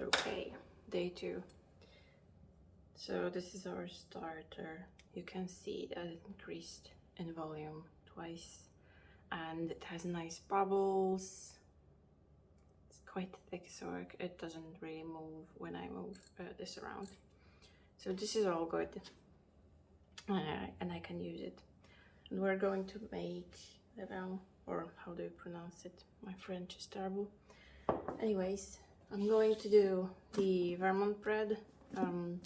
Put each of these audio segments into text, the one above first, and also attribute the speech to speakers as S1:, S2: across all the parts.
S1: Okay, day 2. So this is our starter. You can see that it increased in volume twice, and it has nice bubbles. It's quite thick, so it doesn't really move when I move this around. So this is all good, and I can use it. And we're going to make Levain, or how do you pronounce it? My French is terrible. Anyways, I'm going to do the Vermont bread.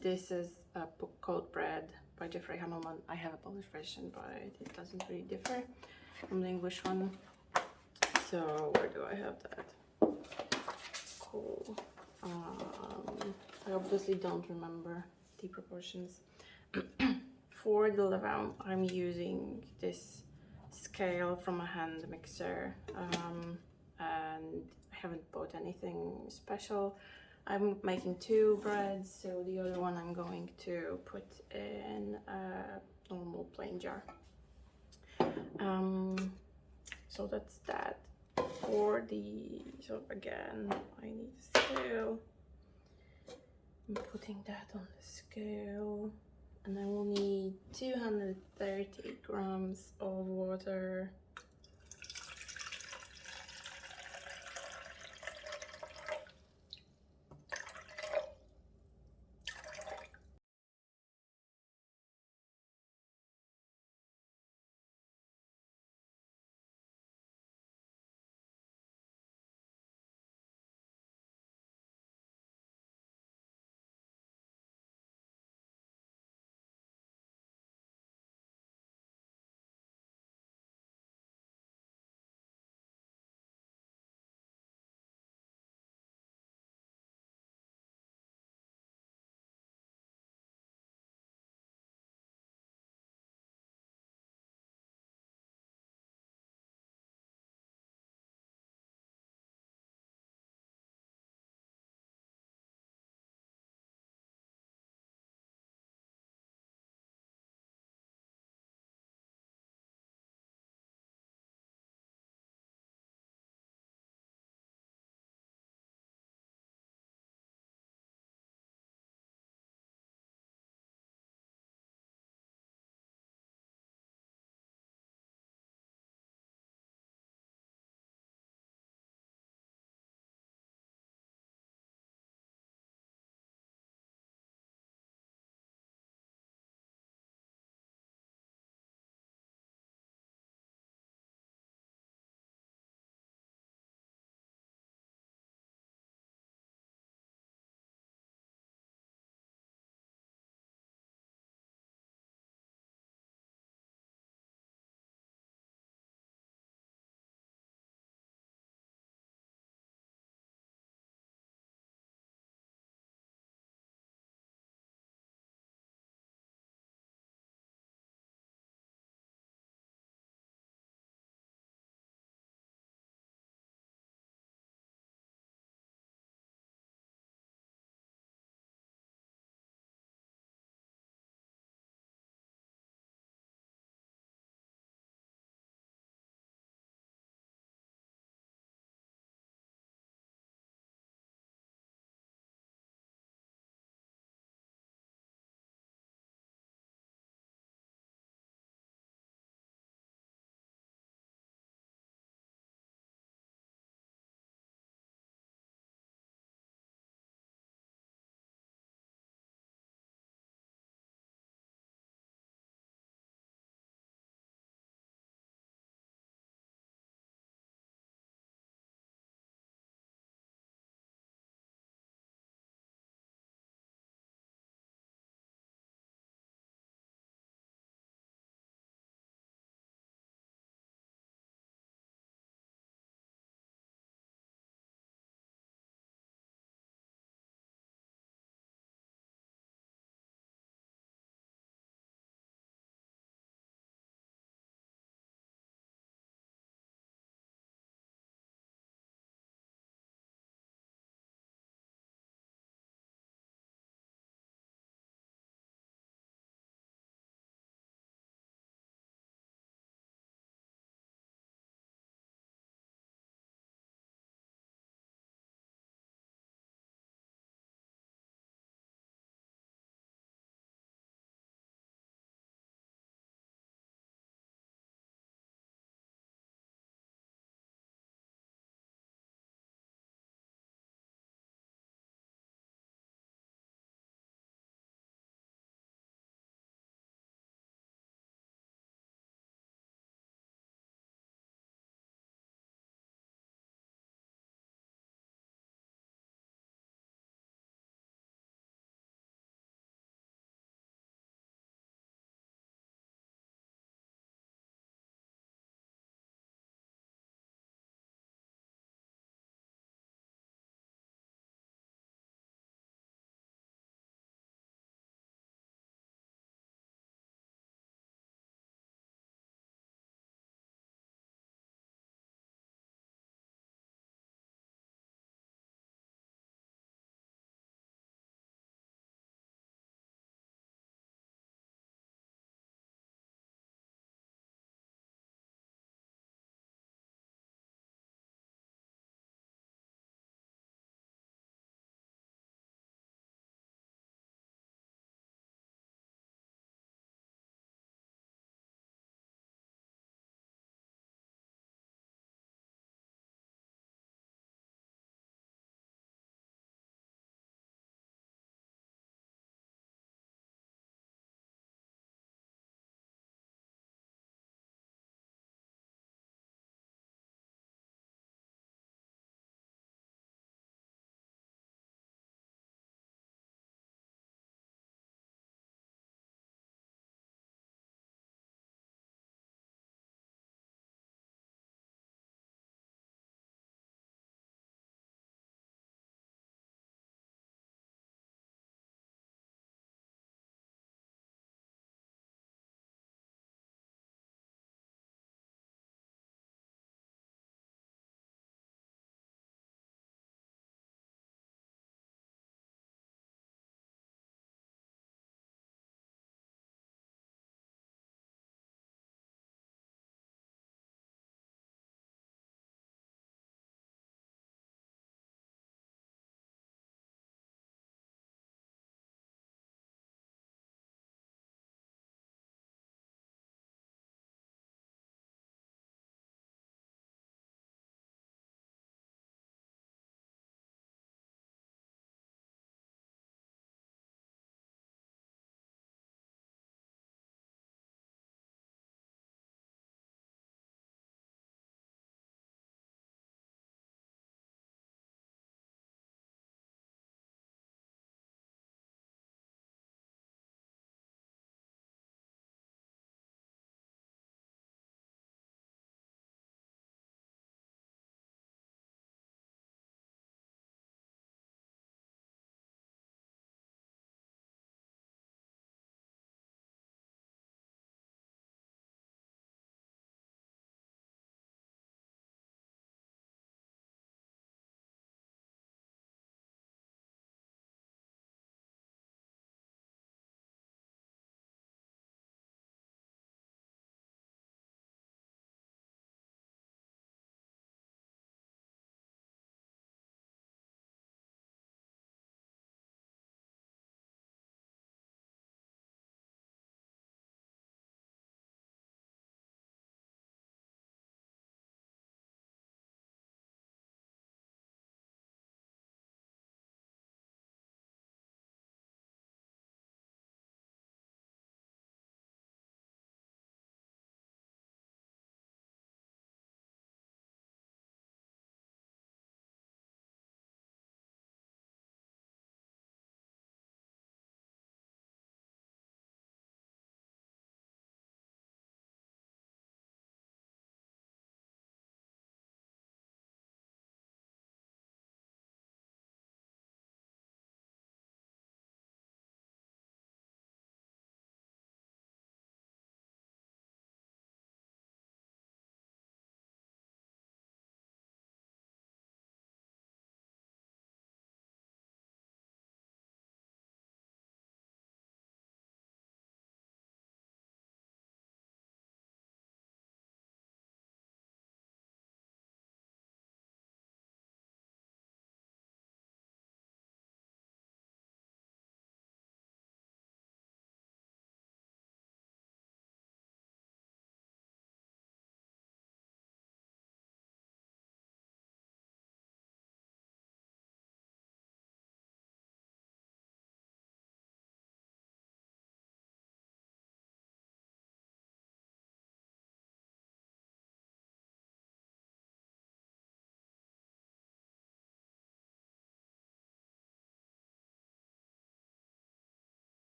S1: This is a cold bread by Jeffrey Hammelman. I have a Polish version, but it doesn't really differ from the English one. So where do I have that? Cool. I obviously don't remember the proportions. For the Levain, I'm using this scale from a hand mixer, and I haven't bought anything special. I'm making 2 breads, so the other one I'm going to put in a normal plain jar. So that's that. So again, I need a scale. I'm putting that on the scale, and I will need 230 grams of water.